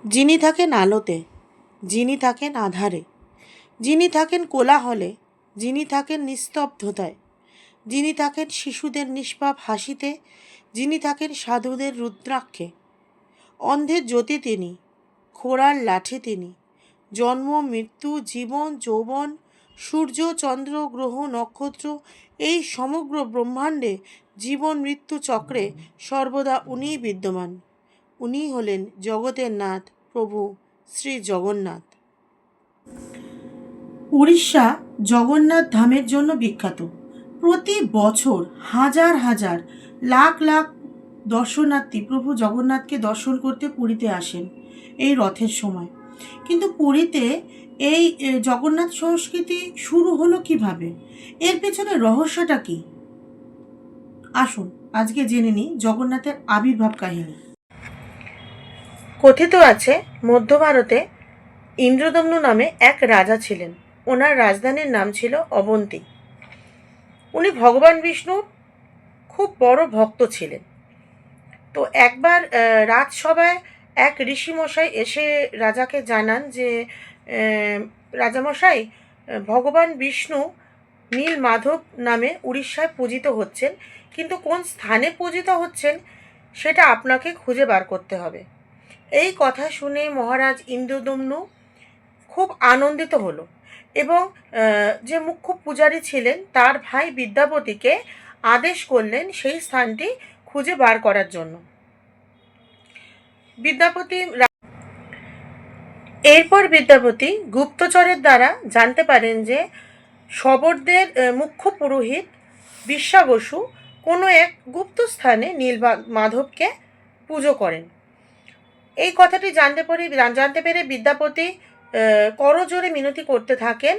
যিনি থাকেন আলোতে, যিনি থাকেন আঁধারে, যিনি থাকেন কোলাহলে, যিনি থাকেন নিস্তব্ধতায়, যিনি থাকেন শিশুদের নিষ্পাপ হাসিতে, যিনি থাকেন সাধুদের রুদ্রাক্ষে, অন্ধের জ্যোতি তিনি, খোঁড়ার লাঠি তিনি, জন্ম মৃত্যু জীবন যৌবন, সূর্য চন্দ্র গ্রহ নক্ষত্র, এই সমগ্র ব্রহ্মাণ্ডে জীবন মৃত্যু চক্রে সর্বদা উনিই বিদ্যমান। উনিই হলেন জগতের নাথ প্রভু শ্রী জগন্নাথ। উড়িষ্যা জগন্নাথ ধামের জন্য বিখ্যাত। প্রতি বছর হাজার হাজার লাখ লাখ দর্শনার্থী প্রভু জগন্নাথকে দর্শন করতে পুরীতে আসেন এই রথের সময়। কিন্তু পুরীতে এই জগন্নাথ সংস্কৃতি শুরু হলো কিভাবে? এর পেছনে রহস্যটা কি? আসুন আজকে জেনে নিই জগন্নাথের আবির্ভাব কাহিনী। কথিত আছে মধ্য ভারতে ইন্দ্রদম্নু নামে এক রাজা ছিলেন। ওনার রাজধানীর নাম ছিল অবন্তী। উনি ভগবান বিষ্ণুর খুব বড় ভক্ত ছিলেন। তো একবার রাজসভায় এক ঋষিমশাই এসে রাজাকে জানান যে রাজামশাই, ভগবান বিষ্ণু নীল মাধব নামে উড়িষ্যায় পূজিত হচ্ছেন, কিন্তু কোন স্থানে পূজিত হচ্ছেন সেটা আপনাকে খুঁজে বার করতে হবে। এই কথা শুনে মহারাজ ইন্দ্রদম্নু খুব আনন্দিত হলো এবং যে মুখ্য পূজারী ছিলেন তার ভাই বিদ্যাপতিকে আদেশ করলেন সেই স্থানটি খুঁজে বার করার জন্য। এরপর বিদ্যাপতি গুপ্তচরের দ্বারা জানতে পারেন যে শবরদের মুখ্য পুরোহিত বিশ্বা বসু কোনো এক গুপ্ত স্থানে নীল মাধবকে পুজো করেন। এই কথাটি জানতে পেরে বিদ্যাপতি করজোড়ে মিনতি করতে থাকেন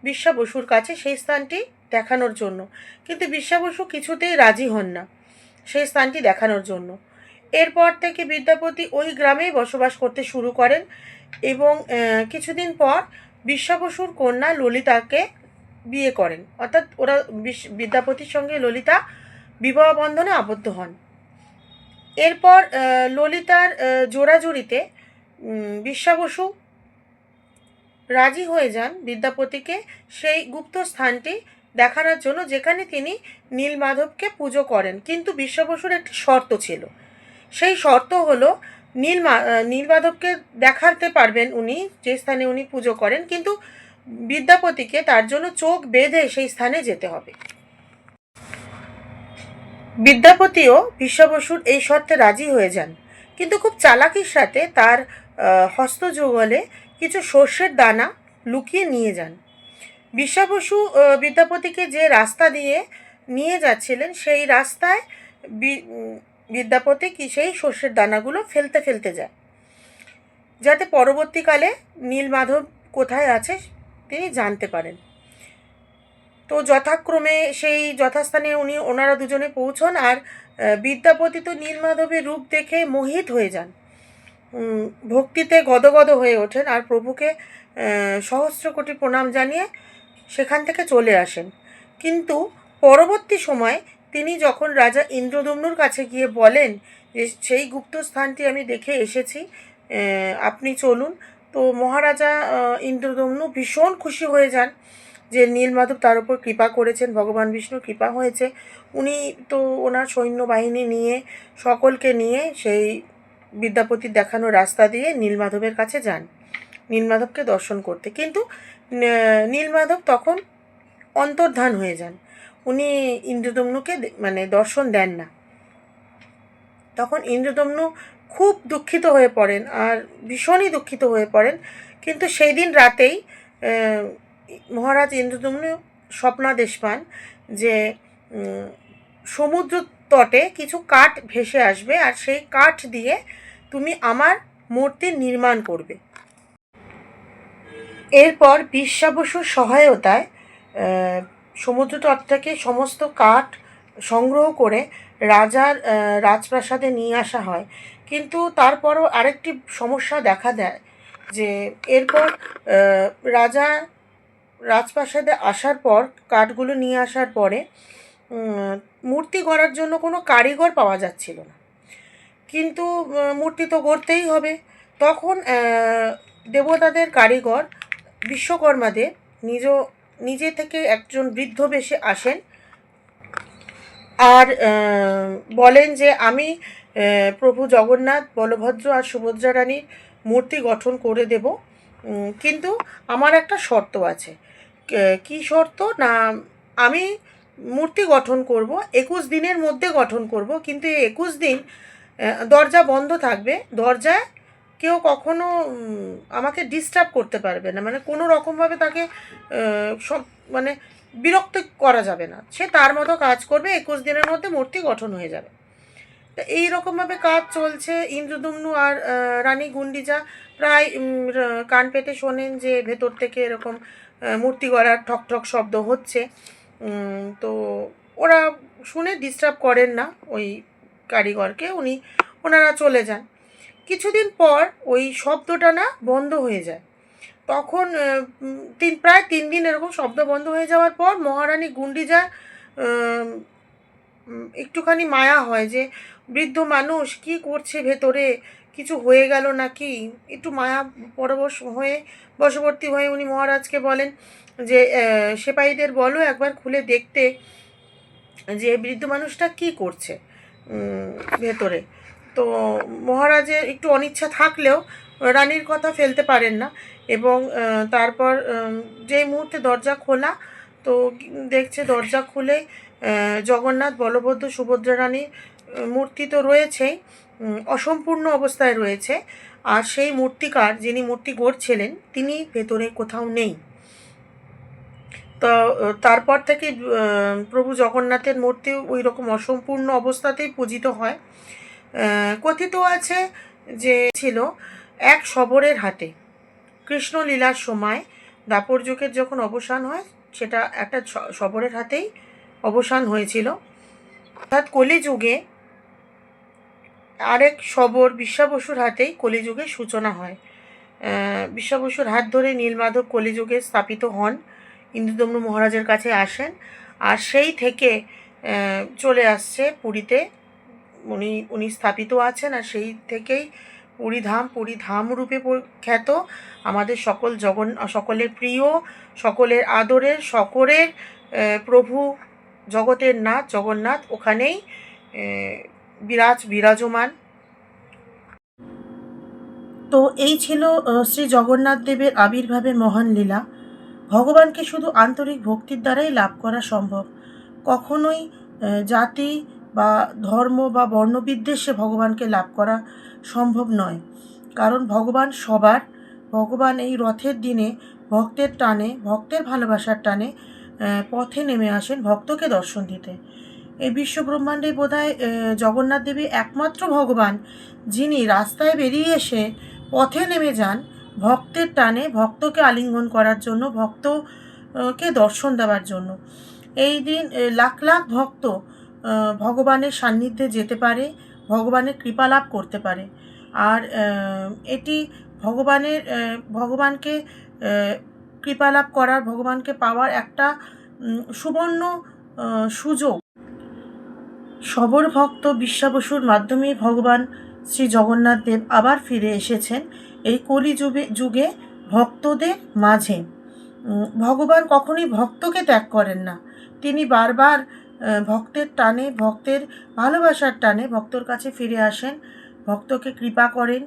বিশ্বা বসুর কাছে সেই স্থানটি দেখানোর জন্য, কিন্তু বিশ্বা বসু কিছুতেই রাজি হন না সেই স্থানটি দেখানোর জন্য। এরপর থেকে বিদ্যাপতি ওই গ্রামেই বসবাস করতে শুরু করেন এবং কিছুদিন পর বিশ্বা বসুর কন্যা ললিতাকে বিয়ে করেন, অর্থাৎ ওরা বিদ্যাপতির সঙ্গে ললিতা বিবাহ বন্ধনে আবদ্ধ হন। এরপর ললিতার জোড়াজুড়িতে বিশ্বা বসু রাজি হয়ে যান বিদ্যাপতিকে সেই গুপ্ত স্থানটি দেখানোর জন্য যেখানে তিনি নীলমাধবকে পুজো করেন। কিন্তু বিশ্বা বসুর একটি শর্ত ছিল, সেই শর্ত হলো নীলমাধবকে দেখাতে পারবেন উনি যে স্থানে উনি পুজো করেন, কিন্তু বিদ্যাপতিকে তার জন্য চোখ বেঁধে সেই স্থানে যেতে হবে। বিদ্যাপতিও বিশ্বা বসুর এই শর্তে রাজি হয়ে যান, কিন্তু খুব চালাকির সাথে তার হস্তযুগলে কিছু সর্ষের দানা লুকিয়ে নিয়ে যান। বিশ্বা বসু বিদ্যাপতিকে যে রাস্তা দিয়ে নিয়ে যাচ্ছিলেন সেই রাস্তায় বিদ্যাপতি সেই সর্ষের দানাগুলো ফেলতে ফেলতে যায়, যাতে পরবর্তীকালে নীলমাধব কোথায় আছে তিনি জানতে পারেন। তো যথাক্রমে সেই যথাস্থানে ওনারা দুজনে পৌঁছন, আর বিদ্যাপতি তো নীলমাধবের রূপ দেখে মোহিত হয়ে যান, ভক্তিতে গদগদ হয়ে ওঠেন আর প্রভুকে সহস্র কোটি প্রণাম জানিয়ে সেখান থেকে চলে আসেন। কিন্তু পরবর্তী সময় তিনি যখন রাজা ইন্দ্রদম্নুর কাছে গিয়ে বলেন যে সেই গুপ্ত স্থানটি আমি দেখে এসেছি, আপনি চলুন, তো মহারাজা ইন্দ্রদম্নু ভীষণ খুশি হয়ে যান যে নীলমাধব তার উপর কৃপা করেছেন, ভগবান বিষ্ণুর কৃপা হয়েছে। উনি তো ওনার সৈন্যবাহিনী নিয়ে সকলকে নিয়ে সেই বিদ্যাপতির দেখানো রাস্তা দিয়ে নীলমাধবের কাছে যান নীলমাধবকে দর্শন করতে, কিন্তু নীলমাধব তখন অন্তর্ধান হয়ে যান, উনি ইন্দ্রদম্নুকে দর্শন দেন না। তখন ইন্দ্রদম্নু খুব দুঃখিত হয়ে পড়েন, আর ভীষণই দুঃখিত হয়ে পড়েন। কিন্তু সেই দিন রাতেই মহারাজ ইন্দ্রদম্নু স্বপ্নাদেশ পান যে সমুদ্র তটে কিছু কাঠ ভেসে আসবে আর সেই কাঠ দিয়ে তুমি আমার মূর্তি নির্মাণ করবে। এরপর বিশ্বা বসুর সহায়তায় সমুদ্র তট থেকে সমস্ত কাঠ সংগ্রহ করে রাজার রাজপ্রাসাদে নিয়ে আসা হয়। কিন্তু তারপরও আরেকটি সমস্যা দেখা দেয় যে এরপর রাজা রাজপ্রাসাদে আসার পর কাঠগুলো নিয়ে আসার পরে মূর্তি গড়ার জন্য কোনো কারিগর পাওয়া যাচ্ছিল না। কিন্তু মূর্তি তো গড়তেই হবে, তখন দেবতাদের কারিগর বিশ্বকর্মাদেব নিজে থেকে একজন বৃদ্ধ বেশে আসেন আর বলেন যে আমি প্রভু জগন্নাথ, বলভদ্র আর সুভদ্রা রানীর মূর্তি গঠন করে দেব, কিন্তু আমার একটা শর্ত আছে। কি শর্ত? না, আমি মূর্তি গঠন করব, 21 দিনের মধ্যে গঠন করব, কিন্তু এই 21 দিন দরজা বন্ধ থাকবে, দরজায় কেউ কখনো আমাকে ডিস্টার্ব করতে পারবে না, মানে কোনো রকমভাবে তাকে সব মানে বিরক্ত করা যাবে না, সে তার মতো কাজ করবে, 21 দিনের মধ্যে মূর্তি গঠন হয়ে যাবে। তো এইরকমভাবে কাজ চলছে। ইন্দ্রদম্নু আর রানী গুন্ডিজা প্রায় কান পেতে শোনেন যে ভেতর থেকে এরকম মূর্তি গড়ার ঠক ঠক শব্দ হচ্ছে। তো ওরা শুনে ডিস্টার্ব করেন না ওই কারিগরকে, ওনারা চলে যান। কিছুদিন পর ওই শব্দটা না বন্ধ হয়ে যায়। তখন প্রায় 3 দিন এরকম শব্দ বন্ধ হয়ে যাওয়ার পর মহারানী গুন্ডিজা একটুখানি মায়া হয় যে বৃদ্ধ মানুষ কি করছে ভেতরে, কিছু হয়ে গেল নাকি, একটু মায়া বশবর্তী হয়ে উনি মহারাজকে বলেন যে সেপাহীদের বলো একবার খুলে দেখতে যে বৃদ্ধ মানুষটা কি করছে ভেতরে। তো মহারাজের একটু অনিচ্ছা থাকলেও রানীর কথা ফেলতে পারেন না, এবং তারপর যেই মুহূর্তে দরজা খোলা, তো দেখছে দরজা খুলে জগন্নাথ, বলভদ্র, সুভদ্রা রানীর মূর্তি তো রয়েছেই, অসম্পূর্ণ অবস্থায় রয়েছে, আর সেই মূর্তিকার যিনি মূর্তি গড়ছিলেন তিনি ভেতরে কোথাও নেই। তো তারপর থেকে প্রভু জগন্নাথের মূর্তি ওই রকম অসম্পূর্ণ অবস্থাতেই পূজিত হয়। কথিত আছে যে ছিল এক শবরের হাটে কৃষ্ণলীলার সময়, দ্বাপর যুগের যখন অবসান হয় সেটা একটা শবরের হাতেই অবসান হয়েছিল। অর্থাৎ কলিযুগে আরেক শবর বিশ্বাবসুর হাতেই কলিযুগের সূচনা হয়। বিশ্বাবসুর হাত ধরে নীলমাধব কলিযুগে স্থাপিত হন, ইন্দ্রদম্নু মহারাজের কাছে আসেন, আর সেই থেকে চলে আসছে পুরীতে, উনি স্থাপিত আছেন, আর সেই থেকেই পুরী ধাম রূপে খ্যাত, আমাদের সকলের প্রিয়, সকলের আদরের, সকলের প্রভু জগতের নাথ জগন্নাথ ওখানেই বিরাজমান। তো এই ছিল শ্রী জগন্নাথ দেবের আবির্ভাবের মহান লীলা। ভগবানকে শুধু আন্তরিক ভক্তির দ্বারাই লাভ করা সম্ভব, কখনোই জাতি বা ধর্ম বা বর্ণবিদ্বেষে ভগবানকে লাভ করা সম্ভব নয়, কারণ ভগবান সবার। ভগবান এই রথের দিনে ভক্তের টানে, ভক্তের ভালোবাসার টানে পথে নেমে আসেন ভক্তকে দর্শন দিতে। এই বিশ্বব্রহ্মাণ্ডে বোধহয় জগন্নাথ দেবী একমাত্র ভগবান যিনি রাস্তায় বেরিয়ে এসে পথে নেমে যান ভক্তের টানে, ভক্তকে আলিঙ্গন করার জন্য, ভক্তকে দর্শন দেওয়ার জন্য। এই দিন লাখ লাখ ভক্ত ভগবানের সান্নিধ্যে যেতে পারে, ভগবানের কৃপা লাভ করতে পারে, আর এটি ভগবানকে কৃপা লাভ করার, ভগবানকে পাওয়ার একটা সুবর্ণ সুযোগ। শবর ভক্ত বিশ্বাবসুর মাধ্যমে ভগবান শ্রী জগন্নাথ দেব আবার ফিরে এসেছেন এই যুগে ভক্তদের মাঝে। ভগবান কখনোই ভক্তকে ত্যাগ করেন না, তিনি বারবার ভক্তের টানে, ভক্তের ভালোবাসার টানে ভক্তর কাছে ফিরে আসেন, ভক্তকে কৃপা করেন।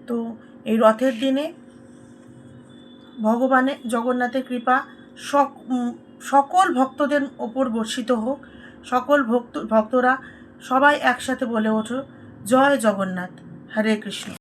তো এই রথের দিনে জগন্নাথের কৃপা সকল ভক্তদের ওপর বর্ষিত হোক। সকল ভক্তরা সবাই একসাথে বলে ওঠো, জয় জগন্নাথ, হরে কৃষ্ণ।